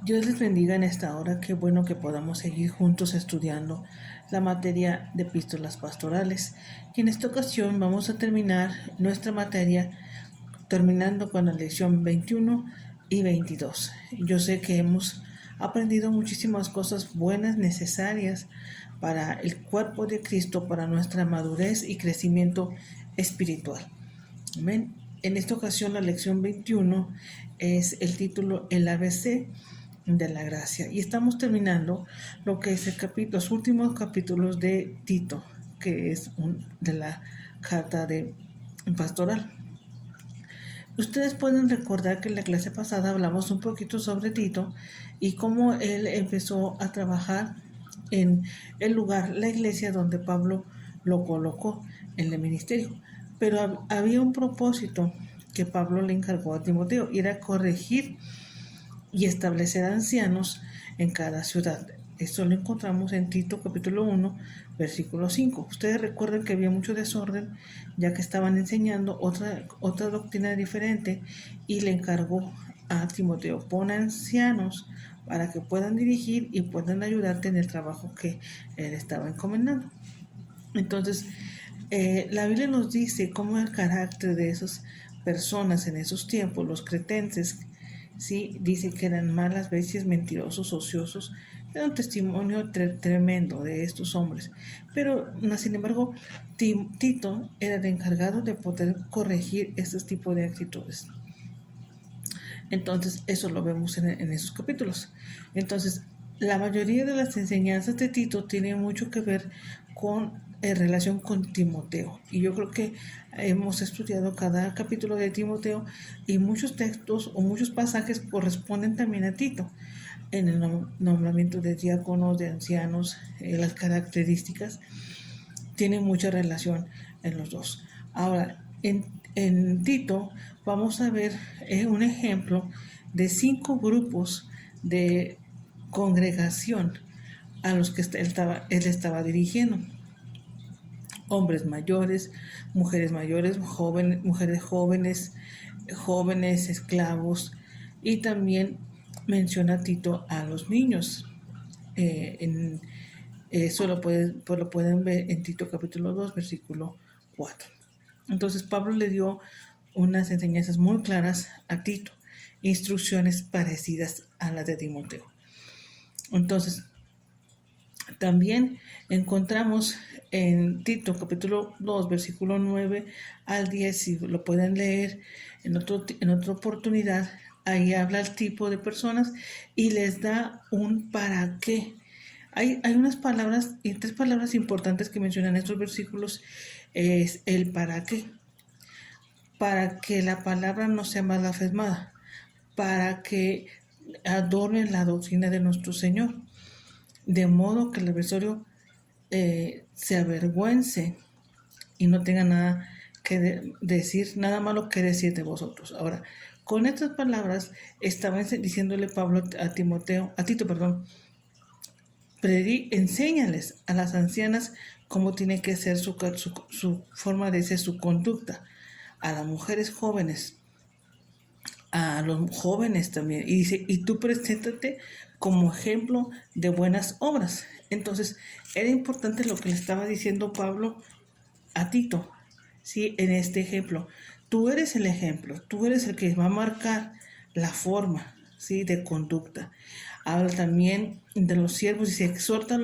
Dios les bendiga en esta hora. Qué bueno que podamos seguir juntos estudiando la materia de epístolas pastorales. Y en esta ocasión vamos a terminar nuestra materia terminando con la lección 21 y 22. Yo sé que hemos aprendido muchísimas cosas buenas, necesarias para el cuerpo de Cristo, para nuestra madurez y crecimiento espiritual. Amén. En esta ocasión la lección 21 es el título El ABC de la gracia, y estamos terminando lo que es los últimos capítulos de Tito, que es de la carta de pastoral. Ustedes pueden recordar que en la clase pasada hablamos un poquito sobre Tito y cómo él empezó a trabajar en el lugar, la iglesia donde Pablo lo colocó en el ministerio. Pero había un propósito que Pablo le encargó a Timoteo, y era corregir y establecer ancianos en cada ciudad. Esto lo encontramos en Tito capítulo 1, versículo 5. Ustedes recuerdan que había mucho desorden, ya que estaban enseñando otra doctrina diferente, y le encargó a Timoteo: pon ancianos para que puedan dirigir y puedan ayudarte en el trabajo que él estaba encomendando. Entonces, la Biblia nos dice cómo el carácter de esas personas en esos tiempos, los cretenses, sí, dice que eran malas bestias, mentirosos, ociosos. Era un testimonio tremendo de estos hombres. Pero, sin embargo, Tito era el encargado de poder corregir estos tipos de actitudes. Entonces, eso lo vemos en esos capítulos. Entonces, la mayoría de las enseñanzas de Tito tienen mucho que ver con relación con Timoteo. Y yo creo que hemos estudiado cada capítulo de Timoteo, y muchos textos o muchos pasajes corresponden también a Tito. En el nombramiento de diáconos, de ancianos, las características tienen mucha relación en los dos. Ahora, en Tito vamos a ver un ejemplo de 5 grupos de congregación a los que él estaba dirigiendo: hombres mayores, mujeres, mujeres jóvenes, jóvenes esclavos, y también menciona Tito a los niños. Eso lo pueden ver en Tito capítulo 2, versículo 4. Entonces Pablo le dio unas enseñanzas muy claras a Tito, instrucciones parecidas a las de Timoteo. Entonces, también encontramos en Tito capítulo 2, versículo 9 al 10, si lo pueden leer en otra oportunidad. Ahí habla el tipo de personas y les da un para qué. Hay unas palabras y 3 palabras importantes que mencionan estos versículos. Es el para qué: para que la palabra no sea blasfemada, para que adornen la doctrina de nuestro Señor, de modo que el adversario se avergüence y no tenga nada que decir, nada malo que decir de vosotros. Ahora, con estas palabras estaba diciéndole Pablo a Tito, enséñales a las ancianas cómo tiene que ser su forma de ser, su conducta, a las mujeres jóvenes, a los jóvenes también. Y dice, y tú preséntate como ejemplo de buenas obras. Entonces, era importante lo que le estaba diciendo Pablo a Tito, ¿sí? En este ejemplo, tú eres el ejemplo, tú eres el que va a marcar la forma, ¿sí?, de conducta. Habla también de los siervos y se exhorta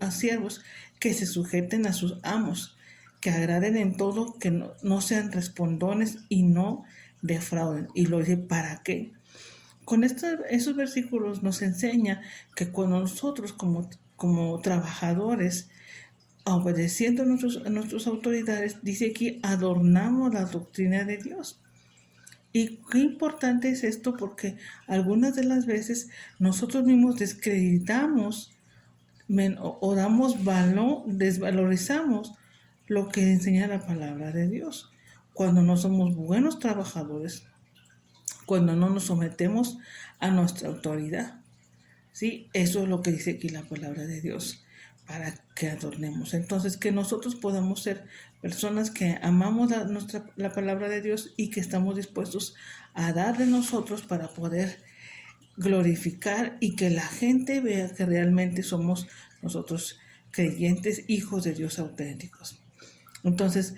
a siervos que se sujeten a sus amos, que agraden en todo, que no sean respondones y no defrauden. Y lo dice, ¿para qué? Con esos versículos nos enseña que cuando nosotros como trabajadores, obedeciendo a nuestras autoridades, dice aquí, adornamos la doctrina de Dios. Y qué importante es esto, porque algunas de las veces nosotros mismos descreditamos o damos valor, desvalorizamos lo que enseña la palabra de Dios, cuando no somos buenos trabajadores, cuando no nos sometemos a nuestra autoridad. ¿Sí? Eso es lo que dice aquí la palabra de Dios, para que adornemos. Entonces, que nosotros podamos ser personas que amamos la palabra de Dios y que estamos dispuestos a dar de nosotros para poder glorificar y que la gente vea que realmente somos nosotros creyentes, hijos de Dios auténticos. Entonces,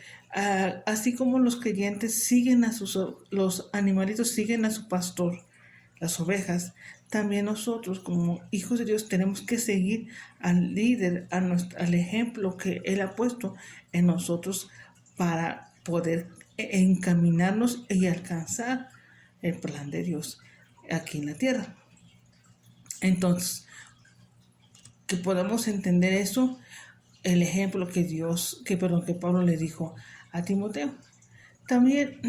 así como los creyentes siguen los animalitos siguen a su pastor, las ovejas, también nosotros como hijos de Dios tenemos que seguir al líder, al ejemplo que Él ha puesto en nosotros para poder encaminarnos y alcanzar el plan de Dios aquí en la tierra. Entonces, que podamos entender eso, el ejemplo que Pablo le dijo a Timoteo. También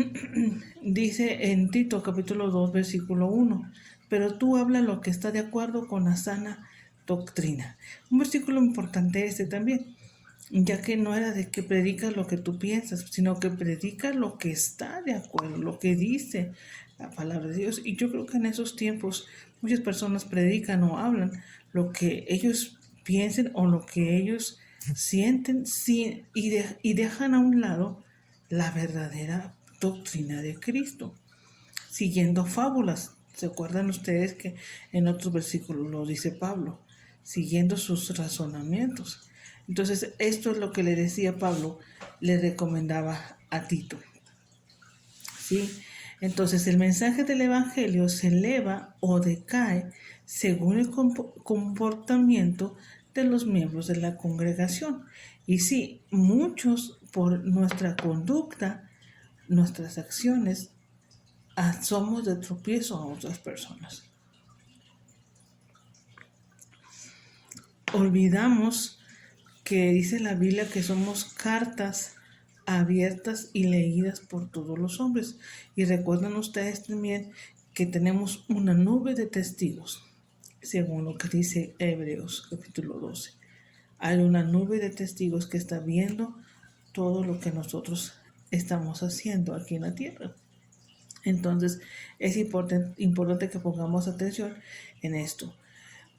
dice en Tito capítulo 2 versículo 1, pero tú habla lo que está de acuerdo con la sana doctrina. Un versículo importante este también, ya que no era de que predica lo que tú piensas, sino que predica lo que está de acuerdo, lo que dice la palabra de Dios. Y yo creo que en esos tiempos muchas personas predican o hablan lo que ellos piensen o lo que ellos sienten y dejan a un lado la verdadera doctrina de Cristo, siguiendo fábulas. ¿Se acuerdan ustedes que en otros versículos lo dice Pablo? Siguiendo sus razonamientos. Entonces, esto es lo que le decía Pablo, le recomendaba a Tito. ¿Sí? Entonces, el mensaje del Evangelio se eleva o decae según el comportamiento de los miembros de la congregación. Y sí, muchos por nuestra conducta, nuestras acciones, somos de tropiezo a otras personas. Olvidamos que dice la Biblia que somos cartas abiertas y leídas por todos los hombres. Y recuerdan ustedes también que tenemos una nube de testigos, según lo que dice Hebreos capítulo 12. Hay una nube de testigos que está viendo todo lo que nosotros estamos haciendo aquí en la tierra. Entonces es importante que pongamos atención en esto.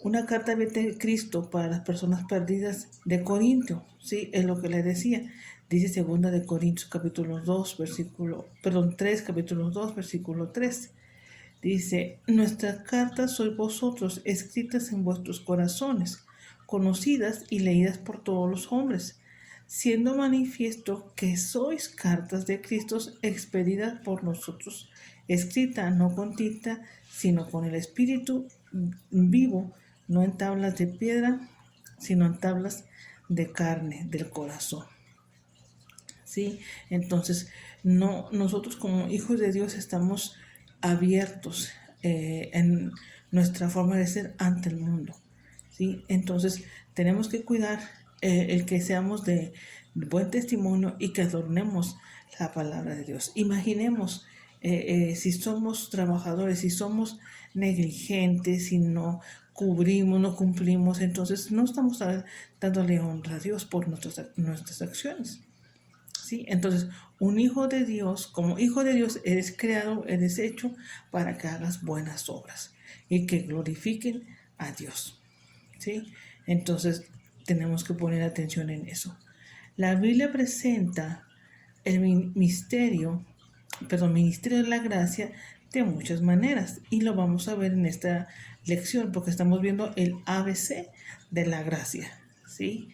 Una carta de Cristo para las personas perdidas de Corintio, sí, es lo que le decía. Dice 2 de Corintios capítulo 2, 3, capítulo 2, versículo 3. Dice, nuestras cartas sois vosotros, escritas en vuestros corazones, conocidas y leídas por todos los hombres, siendo manifiesto que sois cartas de Cristo expedidas por nosotros, escrita no con tinta, sino con el Espíritu vivo, no en tablas de piedra, sino en tablas de carne del corazón. ¿Sí? Entonces, nosotros como hijos de Dios estamos abiertos en nuestra forma de ser ante el mundo. ¿Sí? Entonces, tenemos que cuidar el que seamos de buen testimonio y que adornemos la palabra de Dios. Imaginemos si somos trabajadores, si somos negligentes, si no cubrimos, no cumplimos, entonces no estamos dándole honra a Dios por nuestras acciones. ¿Sí? Entonces, un hijo de Dios, como hijo de Dios, eres creado, eres hecho para que hagas buenas obras y que glorifiquen a Dios. ¿Sí? Entonces, tenemos que poner atención en eso. La Biblia presenta el ministerio de la gracia de muchas maneras y lo vamos a ver en esta lección porque estamos viendo el ABC de la gracia, ¿sí?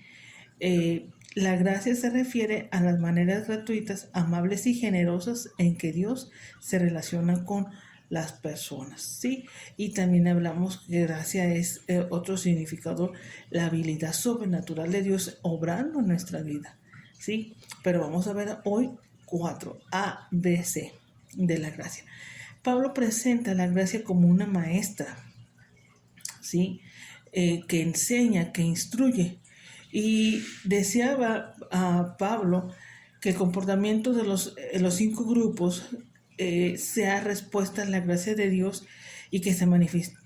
La gracia se refiere a las maneras gratuitas, amables y generosas en que Dios se relaciona con las personas, ¿sí? Y también hablamos que gracia es otro significado, la habilidad sobrenatural de Dios obrando en nuestra vida, ¿sí? Pero vamos a ver hoy 4 A, B, C de la gracia. Pablo presenta la gracia como una maestra, ¿sí? Que enseña, que instruye. Y deseaba a Pablo que el comportamiento de los 5 grupos sea respuesta a la gracia de Dios y que se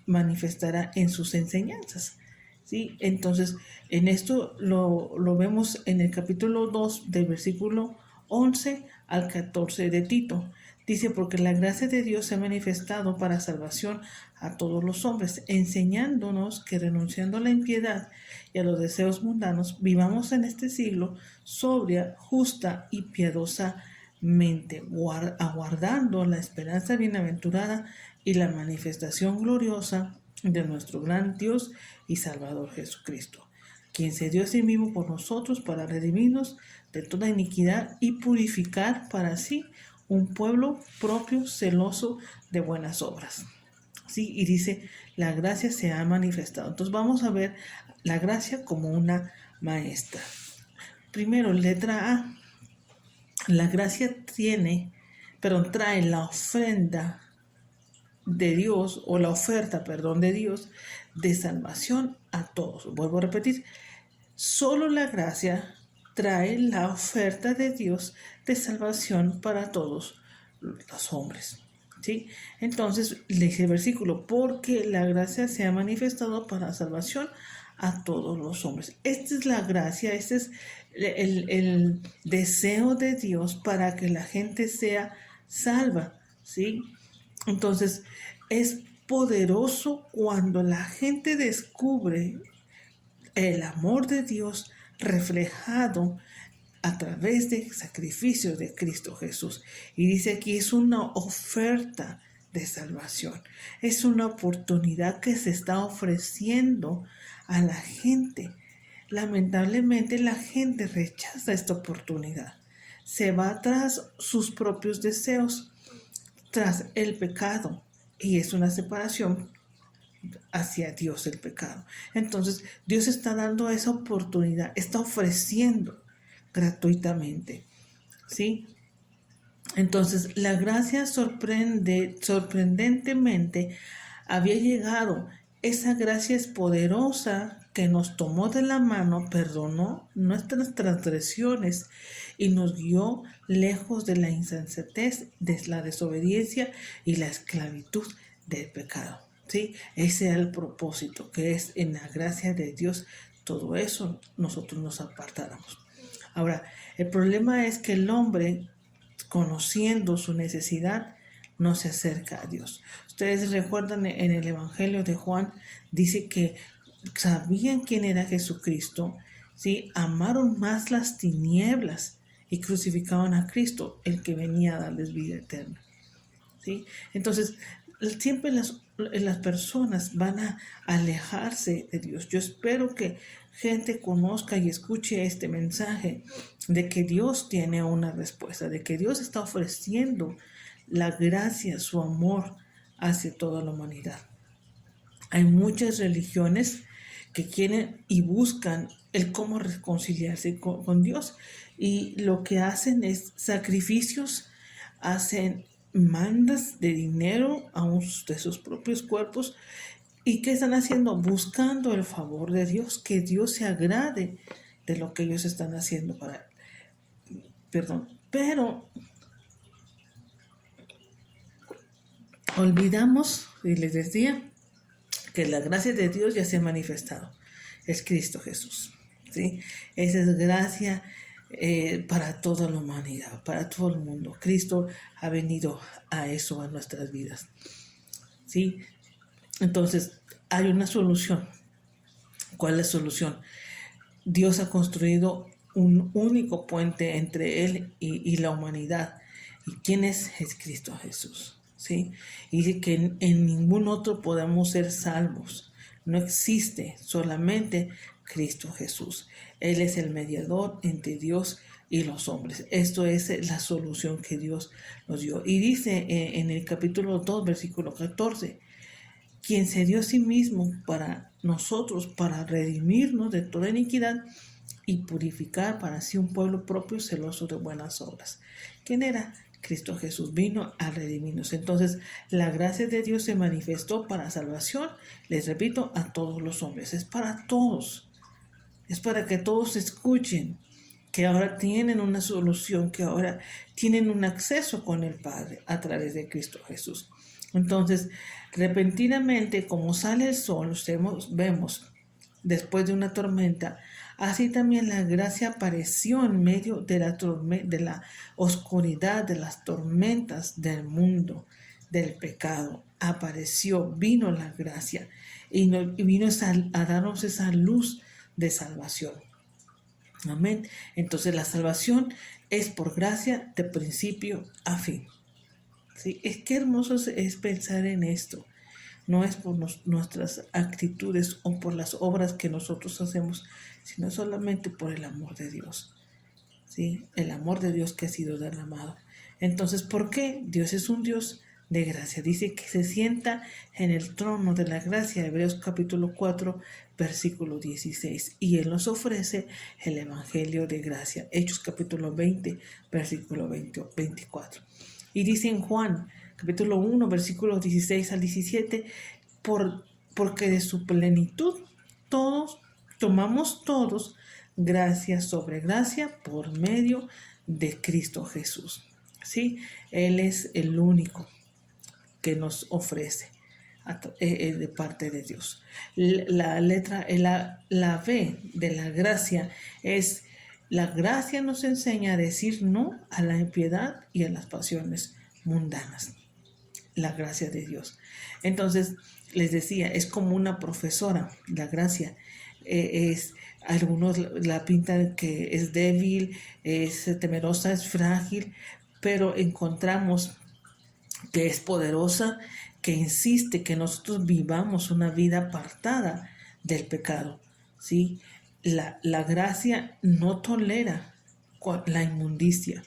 manifestará en sus enseñanzas. ¿Sí? Entonces, en esto lo vemos en el capítulo 2 del versículo 11 al 14 de Tito. Dice, porque la gracia de Dios se ha manifestado para salvación a todos los hombres, enseñándonos que renunciando a la impiedad y a los deseos mundanos, vivamos en este siglo sobria, justa y piadosamente, aguardando la esperanza bienaventurada y la manifestación gloriosa de nuestro gran Dios y Salvador Jesucristo, quien se dio a sí mismo por nosotros para redimirnos de toda iniquidad y purificar para sí un pueblo propio celoso de buenas obras. Sí, y dice, la gracia se ha manifestado. Entonces vamos a ver la gracia como una maestra. Primero, letra A. La gracia trae la ofrenda de Dios, o la oferta, de Dios, de salvación a todos. Vuelvo a repetir, solo la gracia trae la oferta de Dios de salvación para todos los hombres. ¿Sí? Entonces, le dice el versículo, porque la gracia se ha manifestado para salvación a todos los hombres. Esta es la gracia, este es el deseo de Dios para que la gente sea salva, ¿sí? Entonces, es poderoso cuando la gente descubre el amor de Dios reflejado a través del sacrificio de Cristo Jesús. Y dice aquí, es una oferta de salvación. Es una oportunidad que se está ofreciendo a la gente. Lamentablemente la gente rechaza esta oportunidad. Se va tras sus propios deseos, tras el pecado. Y es una separación hacia Dios el pecado. Entonces Dios está dando esa oportunidad, está ofreciendo gratuitamente, ¿sí? Entonces la gracia sorprendentemente había llegado. Esa gracia es poderosa que nos tomó de la mano, perdonó nuestras transgresiones y nos guió lejos de la insensatez, de la desobediencia y la esclavitud del pecado. ¿Sí? Ese era el propósito, que es en la gracia de Dios todo eso nosotros nos apartáramos. Ahora, el problema es que el hombre, conociendo su necesidad, no se acerca a Dios. Ustedes recuerdan en el Evangelio de Juan, dice que sabían quién era Jesucristo, ¿sí? Amaron más las tinieblas y crucificaban a Cristo, el que venía a darles vida eterna, ¿sí? Entonces, siempre las personas van a alejarse de Dios. Yo espero que gente conozca y escuche este mensaje de que Dios tiene una respuesta, de que Dios está ofreciendo la gracia, su amor hacia toda la humanidad. Hay muchas religiones que quieren y buscan el cómo reconciliarse con Dios, y lo que hacen es sacrificios, hacen mandas de dinero de sus propios cuerpos. ¿Y qué están haciendo? Buscando el favor de Dios, que Dios se agrade de lo que ellos están haciendo pero olvidamos, y les decía, que la gracia de Dios ya se ha manifestado. Es Cristo Jesús, ¿sí? Esa es gracia para toda la humanidad, para todo el mundo. Cristo ha venido a eso, a nuestras vidas, ¿sí? Entonces, hay una solución. ¿Cuál es la solución? Dios ha construido un único puente entre Él y la humanidad. ¿Y quién es? Es Cristo Jesús, ¿sí? Y dice que en ningún otro podemos ser salvos. No existe, solamente Cristo Jesús. Él es el mediador entre Dios y los hombres. Esto es la solución que Dios nos dio. Y dice en el capítulo 2, versículo 14, quien se dio a sí mismo para nosotros, para redimirnos de toda iniquidad y purificar para sí un pueblo propio celoso de buenas obras. ¿Quién era? Cristo Jesús vino a redimirnos. Entonces, la gracia de Dios se manifestó para salvación, les repito, a todos los hombres. Es para todos. Es para que todos escuchen que ahora tienen una solución, que ahora tienen un acceso con el Padre a través de Cristo Jesús. Entonces, repentinamente, como sale el sol, vemos después de una tormenta, así también la gracia apareció en medio de la oscuridad, de las tormentas del mundo, del pecado. Apareció, vino la gracia y vino a darnos esa luz de salvación. Amén. Entonces la salvación es por gracia de principio a fin. ¿sí? Es que hermoso es pensar en esto. No es por nuestras actitudes o por las obras que nosotros hacemos, sino solamente por el amor de Dios, ¿sí? El amor de Dios que ha sido derramado. Entonces, ¿por qué? Dios es un Dios de gracia. Dice que se sienta en el trono de la gracia, Hebreos capítulo 4, versículo 16. Y Él nos ofrece el Evangelio de gracia, Hechos capítulo 20, versículo 24. Y dice en Juan capítulo 1, versículos 16 al 17, porque de su plenitud tomamos todos gracia sobre gracia por medio de Cristo Jesús. ¿Sí? Él es el único que nos ofrece de parte de Dios. La letra, la V de la gracia es: la gracia nos enseña a decir no a la impiedad y a las pasiones mundanas. La gracia de Dios. Entonces, les decía, es como una profesora, la gracia. Algunos la pintan que es débil, es temerosa, es frágil, pero encontramos que es poderosa, que insiste que nosotros vivamos una vida apartada del pecado, ¿sí? La gracia no tolera la inmundicia,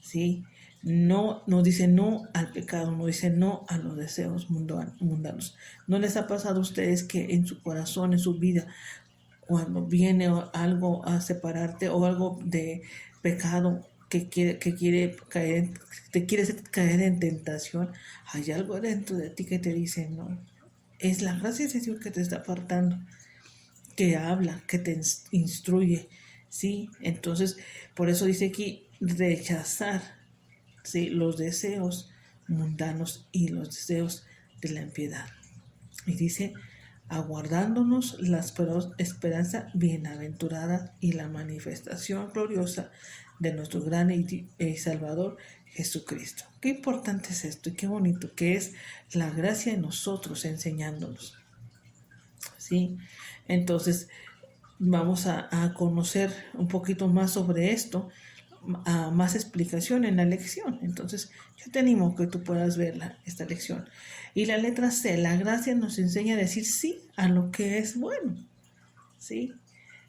¿sí? No dice no al pecado, no dice no a los deseos mundanos. ¿No les ha pasado a ustedes que en su corazón, en su vida, cuando viene algo a separarte o algo de pecado te quiere hacer caer en tentación, hay algo dentro de ti que te dice no? Es la gracia de Dios que te está apartando, que habla, que te instruye, ¿sí? Entonces, por eso dice aquí rechazar, ¿sí?, los deseos mundanos y los deseos de la impiedad. Y dice, aguardándonos la esperanza bienaventurada y la manifestación gloriosa de nuestro gran y Salvador Jesucristo. Qué importante es esto y qué bonito que es la gracia en nosotros enseñándonos, ¿sí? Entonces vamos a conocer un poquito más sobre esto, a más explicación en la lección. Entonces yo te animo que tú puedas ver esta lección. Y la letra C, la gracia nos enseña a decir sí a lo que es bueno, ¿sí?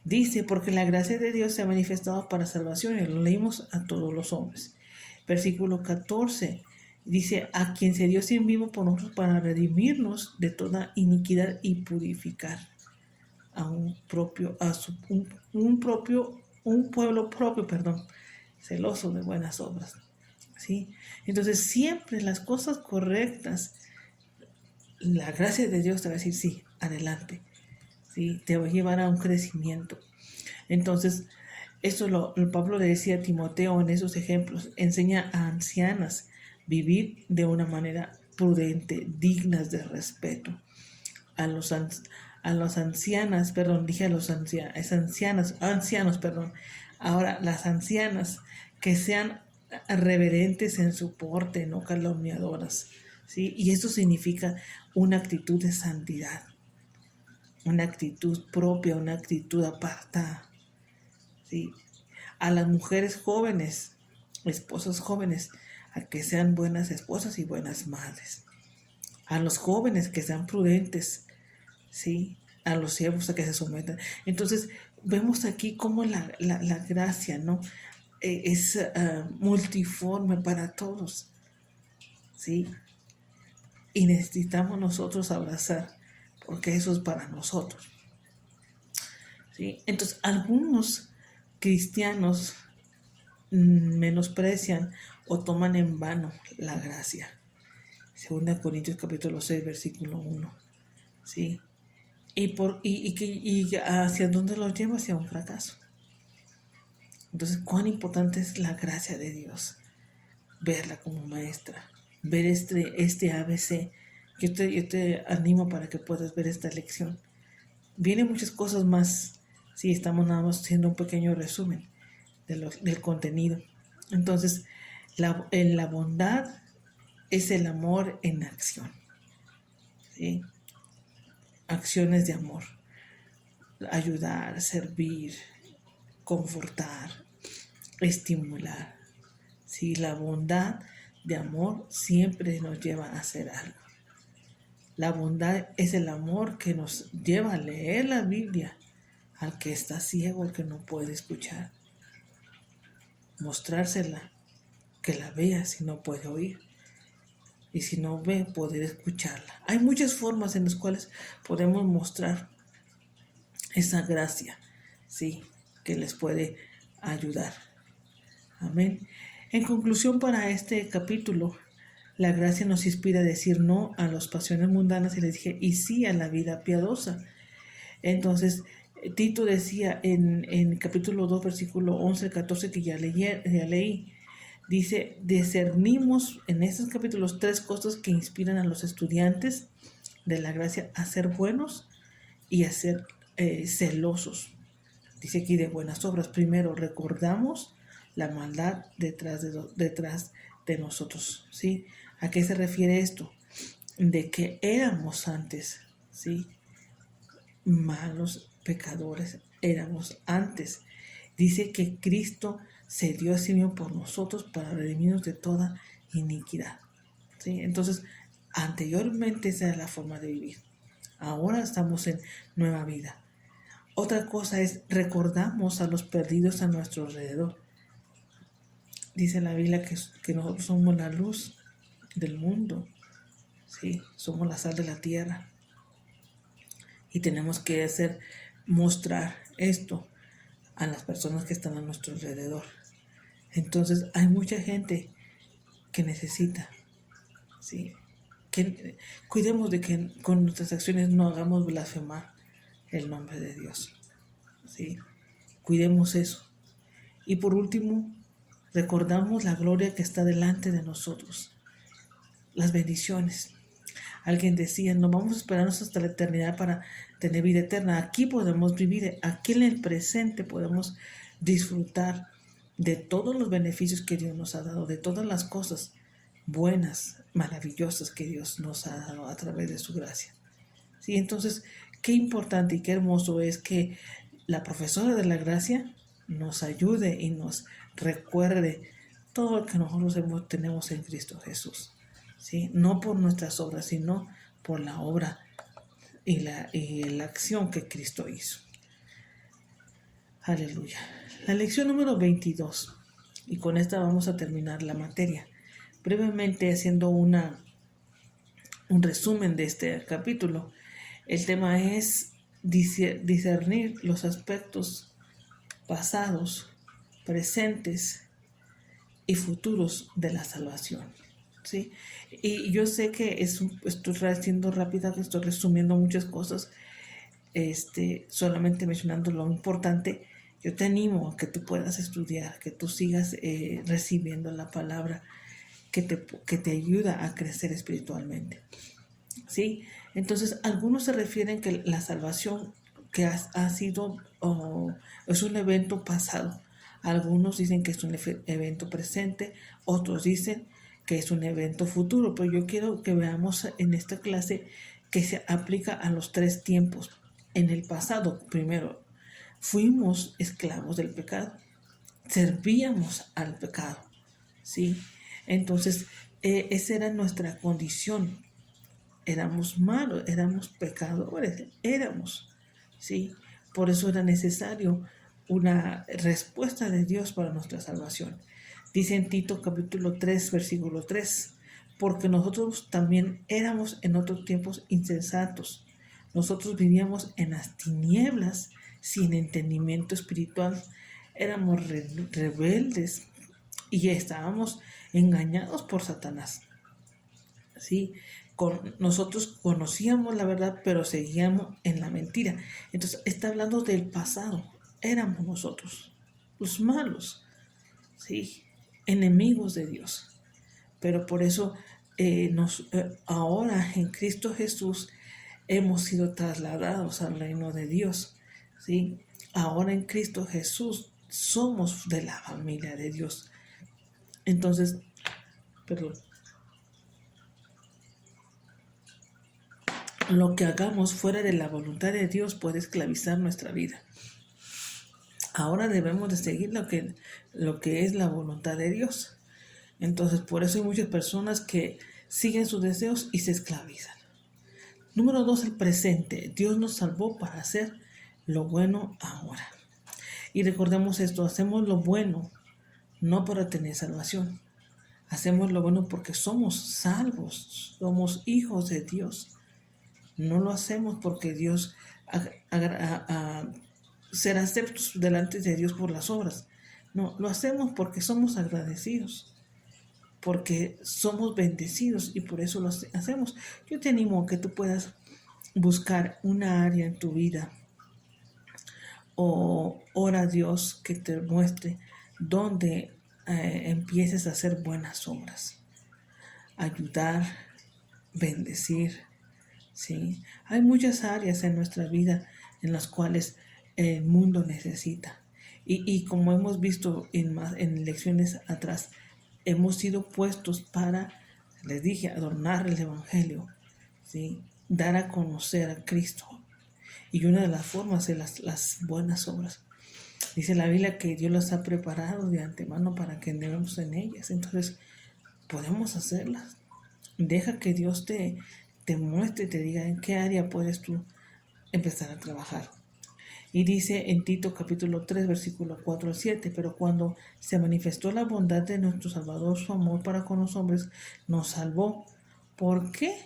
Dice, porque la gracia de Dios se ha manifestado para salvación, y lo leímos, a todos los hombres. Versículo 14 dice, a quien se dio sin vivo por nosotros para redimirnos de toda iniquidad y purificar a un pueblo propio, celoso de buenas obras, ¿sí? Entonces siempre las cosas correctas, la gracia de Dios te va a decir sí, adelante, ¿sí? Te va a llevar a un crecimiento. Entonces esto Pablo le decía a Timoteo en esos ejemplos: enseña a ancianas vivir de una manera prudente, dignas de respeto. A los ancianas, ahora las ancianas, que sean reverentes en su porte, no calumniadoras, ¿sí? Y eso significa una actitud de santidad, una actitud propia, una actitud apartada, ¿sí? A las mujeres jóvenes, esposas jóvenes, a que sean buenas esposas y buenas madres. A los jóvenes, que sean prudentes, ¿sí? A los siervos, a que se sometan. Entonces vemos aquí cómo la gracia, ¿no?, es multiforme para todos, ¿sí? Y necesitamos nosotros abrazar, porque eso es para nosotros, ¿sí? Entonces algunos cristianos menosprecian o toman en vano la gracia. 2 Corintios capítulo 6, versículo 1, ¿sí? Y hacia dónde los lleva, hacia un fracaso. Entonces, cuán importante es la gracia de Dios, verla como maestra, ver este ABC. Yo te animo para que puedas ver esta lección. Vienen muchas cosas más, si estamos nada más haciendo un pequeño resumen del contenido. Entonces, la bondad es el amor en acción, ¿sí? Acciones de amor: ayudar, servir, confortar, estimular, ¿sí? La bondad de amor siempre nos lleva a hacer algo. La bondad es el amor que nos lleva a leer la Biblia al que está ciego, al que no puede escuchar. Mostrársela, que la vea si no puede oír. Y si no ve, poder escucharla. Hay muchas formas en las cuales podemos mostrar esa gracia, sí, que les puede ayudar. Amén. En conclusión, para este capítulo, la gracia nos inspira a decir no a las pasiones mundanas y sí a la vida piadosa. Entonces, Tito decía en capítulo 2, versículo 11 al 14, que ya leí, dice, discernimos en estos capítulos 3 cosas que inspiran a los estudiantes de la gracia a ser buenos y a ser celosos. Dice aquí de buenas obras. Primero, recordamos la maldad detrás de nosotros, ¿sí? ¿A qué se refiere esto? De que éramos antes, ¿sí? Malos pecadores, éramos antes. Dice que Cristo se dio a sí mismo por nosotros para redimirnos de toda iniquidad, ¿sí? Entonces, anteriormente esa era la forma de vivir. Ahora estamos en nueva vida. Otra cosa es, recordamos a los perdidos a nuestro alrededor. Dice la Biblia que nosotros somos la luz del mundo, ¿sí? Somos la sal de la tierra. Y tenemos que mostrar esto a las personas que están a nuestro alrededor. Entonces, hay mucha gente que necesita, ¿sí? Que cuidemos de que con nuestras acciones no hagamos blasfemar el nombre de Dios, ¿sí? Cuidemos eso. Y por último, recordamos la gloria que está delante de nosotros, las bendiciones. Alguien decía, no vamos a esperarnos hasta la eternidad para tener vida eterna. Aquí podemos vivir, aquí en el presente podemos disfrutar de todos los beneficios que Dios nos ha dado, de todas las cosas buenas, maravillosas que Dios nos ha dado a través de su gracia. Sí, entonces, qué importante y qué hermoso es que la profesora de la gracia nos ayude y nos recuerde todo lo que nosotros tenemos en Cristo Jesús, ¿sí? No por nuestras obras, sino por la obra y la acción que Cristo hizo. Aleluya. La lección número 22, y con esta vamos a terminar la materia. Brevemente haciendo un resumen de este capítulo, el tema es discernir los aspectos pasados, presentes y futuros de la salvación, ¿sí? Y yo sé que estoy siendo rápida, que estoy resumiendo muchas cosas, solamente mencionando lo importante. Yo te animo a que tú puedas estudiar, que tú sigas recibiendo la palabra que te ayuda a crecer espiritualmente, ¿sí? Entonces, algunos se refieren que la salvación que ha sido es un evento pasado. Algunos dicen que es un evento presente, otros dicen que es un evento futuro, pero yo quiero que veamos en esta clase que se aplica a los 3 tiempos. En el pasado, primero, fuimos esclavos del pecado, servíamos al pecado, ¿sí? Entonces, esa era nuestra condición. Éramos malos, éramos pecadores, ¿sí? Por eso era necesario una respuesta de Dios para nuestra salvación. Dice en Tito capítulo 3, versículo 3, porque nosotros también éramos en otros tiempos insensatos. Nosotros vivíamos en las tinieblas sin entendimiento espiritual. Éramos rebeldes y estábamos engañados por Satanás, ¿sí? Nosotros conocíamos la verdad, pero seguíamos en la mentira. Entonces está hablando del pasado. Éramos nosotros los malos, ¿sí? Enemigos de Dios. Pero por eso ahora en Cristo Jesús hemos sido trasladados al reino de Dios, ¿sí? Ahora en Cristo Jesús somos de la familia de Dios. Entonces, lo que hagamos fuera de la voluntad de Dios puede esclavizar nuestra vida. Ahora debemos de seguir lo que es la voluntad de Dios. Entonces, por eso hay muchas personas que siguen sus deseos y se esclavizan. Número 2, el presente. Dios nos salvó para hacer lo bueno ahora. Y recordemos esto, hacemos lo bueno no para tener salvación. Hacemos lo bueno porque somos salvos, somos hijos de Dios. No lo hacemos porque Dios ser aceptos delante de Dios por las obras. No, lo hacemos porque somos agradecidos, porque somos bendecidos y por eso lo hacemos. Yo te animo a que tú puedas buscar una área en tu vida o ora a Dios que te muestre donde empieces a hacer buenas obras, ayudar, bendecir, ¿sí? Hay muchas áreas en nuestra vida en las cuales el mundo necesita. Y como hemos visto en lecciones atrás, hemos sido puestos para, les dije, adornar el Evangelio, ¿sí? Dar a conocer a Cristo. Y una de las formas es las buenas obras. Dice la Biblia que Dios las ha preparado de antemano para que andemos en ellas. Entonces, podemos hacerlas. Deja que Dios te muestre, te diga en qué área puedes tú empezar a trabajar. Y dice en Tito capítulo 3, versículo 4 al 7, pero cuando se manifestó la bondad de nuestro Salvador, su amor para con los hombres, nos salvó. ¿Por qué?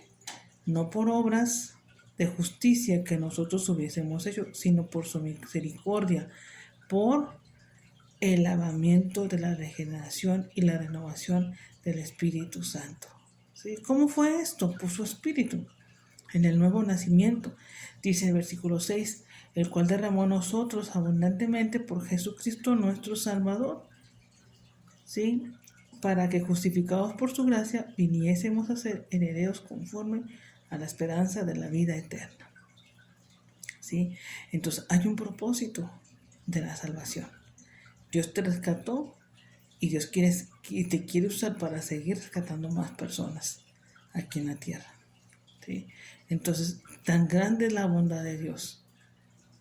No por obras de justicia que nosotros hubiésemos hecho, sino por su misericordia, por el lavamiento de la regeneración y la renovación del Espíritu Santo. ¿Sí? ¿Cómo fue esto? Por su Espíritu, en el nuevo nacimiento. Dice el versículo 6, el cual derramó a nosotros abundantemente por Jesucristo nuestro Salvador, ¿sí? Para que justificados por su gracia viniésemos a ser herederos conforme a la esperanza de la vida eterna. ¿Sí? Entonces hay un propósito de la salvación. Dios te rescató y Dios te quiere usar para seguir rescatando más personas aquí en la tierra. ¿Sí? Entonces, tan grande es la bondad de Dios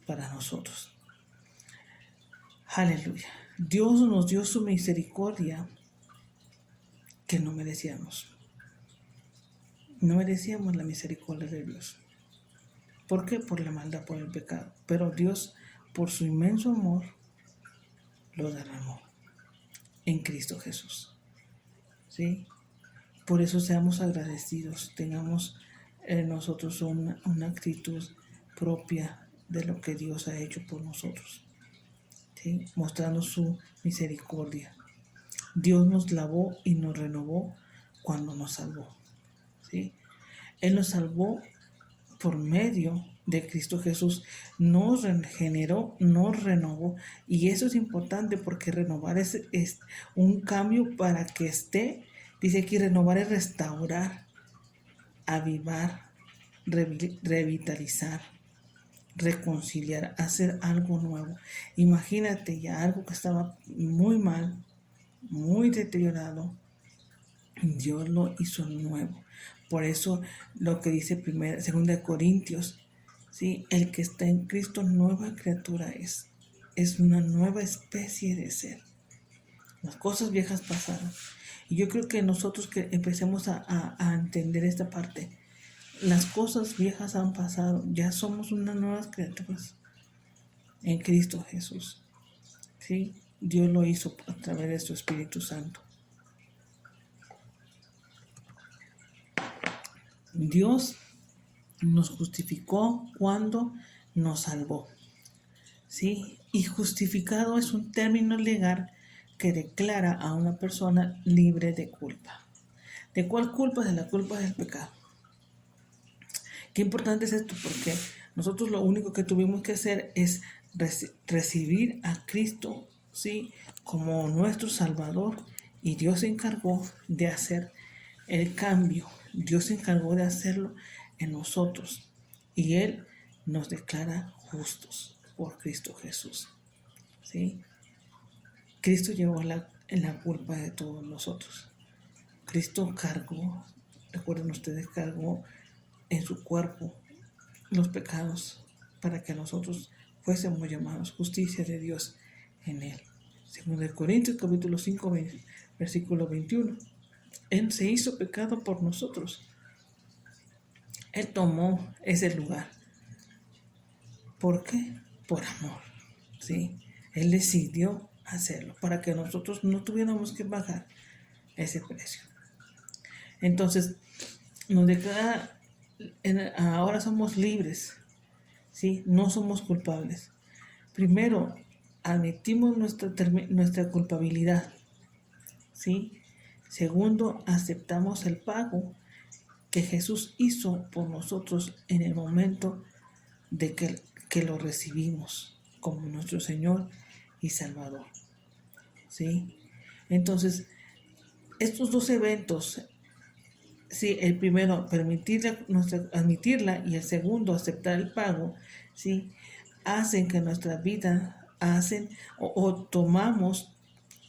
para nosotros. Aleluya. Dios nos dio su misericordia que no merecíamos. No merecíamos la misericordia de Dios. ¿Por qué? Por la maldad, por el pecado. Pero Dios, por su inmenso amor, lo derramó en Cristo Jesús. ¿Sí? Por eso seamos agradecidos, tengamos nosotros una actitud propia de lo que Dios ha hecho por nosotros, ¿sí? Mostrando su misericordia. Dios nos lavó y nos renovó cuando nos salvó, ¿sí? Él nos salvó por medio de Cristo Jesús, nos regeneró, nos renovó, y eso es importante porque renovar es un cambio para que esté. Dice aquí, renovar es restaurar, avivar, revitalizar, reconciliar, hacer algo nuevo. Imagínate ya algo que estaba muy mal, muy deteriorado, Dios lo hizo nuevo. Por eso lo que dice 2 Corintios, ¿sí? El que está en Cristo, nueva criatura es una nueva especie de ser. Las cosas viejas pasaron. Y yo creo que nosotros que empecemos a entender esta parte, las cosas viejas han pasado, ya somos unas nuevas criaturas en Cristo Jesús. ¿Sí? Dios lo hizo a través de su Espíritu Santo. Dios nos justificó cuando nos salvó. ¿Sí? Y justificado es un término legal que declara a una persona libre de culpa. ¿De cuál culpa? De la culpa del pecado. Qué importante es esto, porque nosotros lo único que tuvimos que hacer es recibir a Cristo, ¿sí? Como nuestro Salvador, y Dios se encargó de hacer el cambio. Dios se encargó de hacerlo en nosotros, y Él nos declara justos por Cristo Jesús, ¿sí? Cristo llevó la culpa de todos nosotros. Cristo cargó, recuerden ustedes, cargó en su cuerpo los pecados para que nosotros fuésemos llamados justicia de Dios en Él. 2 Corintios capítulo 5, versículo 21. Él se hizo pecado por nosotros. Él tomó ese lugar. ¿Por qué? Por amor, ¿sí? Él decidió hacerlo para que nosotros no tuviéramos que pagar ese precio. Entonces, nos declara, ahora somos libres, ¿sí? No somos culpables. Primero, admitimos nuestra culpabilidad, ¿sí? Segundo, aceptamos el pago que Jesús hizo por nosotros en el momento de que lo recibimos como nuestro Señor y Salvador, ¿sí? Entonces, estos dos eventos, sí, el primero, admitirla, y el segundo, aceptar el pago, ¿sí? Hacen que nuestra vida o tomamos,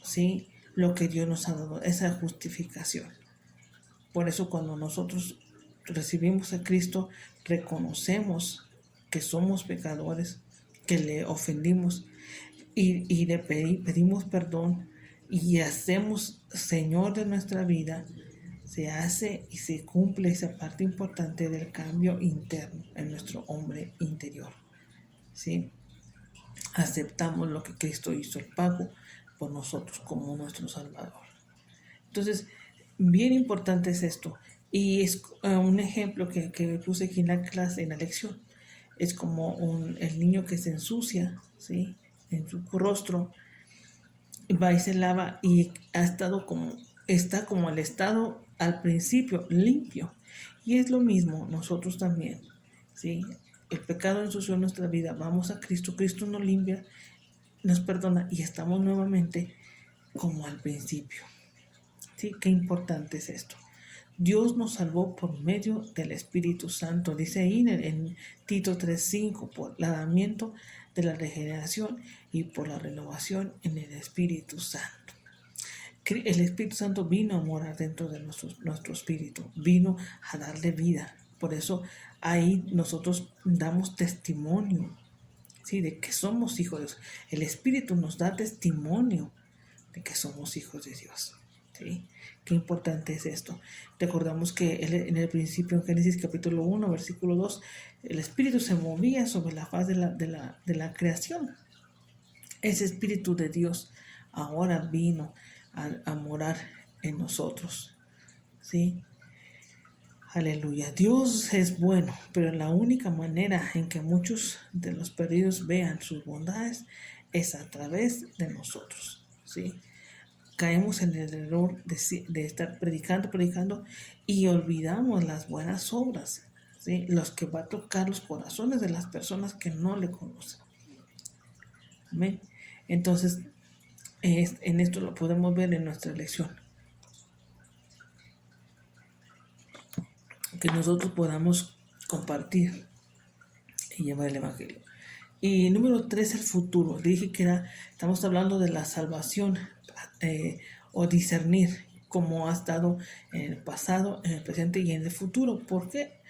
¿sí?, lo que Dios nos ha dado, esa justificación. Por eso cuando nosotros recibimos a Cristo, reconocemos que somos pecadores, que le ofendimos y le pedimos perdón y hacemos Señor de nuestra vida. Se hace y se cumple esa parte importante del cambio interno en nuestro hombre interior, ¿sí? Aceptamos lo que Cristo hizo, el pago por nosotros como nuestro Salvador. Entonces, bien importante es esto. Y es un ejemplo que puse aquí en la clase, en la lección. Es como el niño que se ensucia, ¿sí?, en su rostro, va y se lava y está como el estado al principio, limpio. Y es lo mismo nosotros también, ¿sí? El pecado ensució nuestra vida, vamos a Cristo, Cristo nos limpia, nos perdona y estamos nuevamente como al principio. ¿Sí? Qué importante es esto. Dios nos salvó por medio del Espíritu Santo, dice ahí en Tito 3:5, por el lavamiento de la regeneración y por la renovación en el Espíritu Santo. El Espíritu Santo vino a morar dentro de nuestro espíritu, vino a darle vida. Por eso ahí nosotros damos testimonio, ¿sí?, de que somos hijos de Dios. El Espíritu nos da testimonio de que somos hijos de Dios, ¿sí? Qué importante es esto. Recordamos que en el principio, en Génesis capítulo 1, versículo 2, el Espíritu se movía sobre la faz de la creación. Ese Espíritu de Dios ahora vino a morar en nosotros, ¿sí? Aleluya. Dios es bueno, pero la única manera en que muchos de los perdidos vean sus bondades es a través de nosotros, ¿sí? Caemos en el error de estar predicando y olvidamos las buenas obras, ¿sí?, los que va a tocar los corazones de las personas que no le conocen. Amén. Entonces, en esto lo podemos ver en nuestra lección. Que nosotros podamos compartir y llevar el Evangelio. Y número 3, el futuro. Dije que estamos hablando de la salvación o discernir cómo ha estado en el pasado, en el presente y en el futuro. ¿Por qué?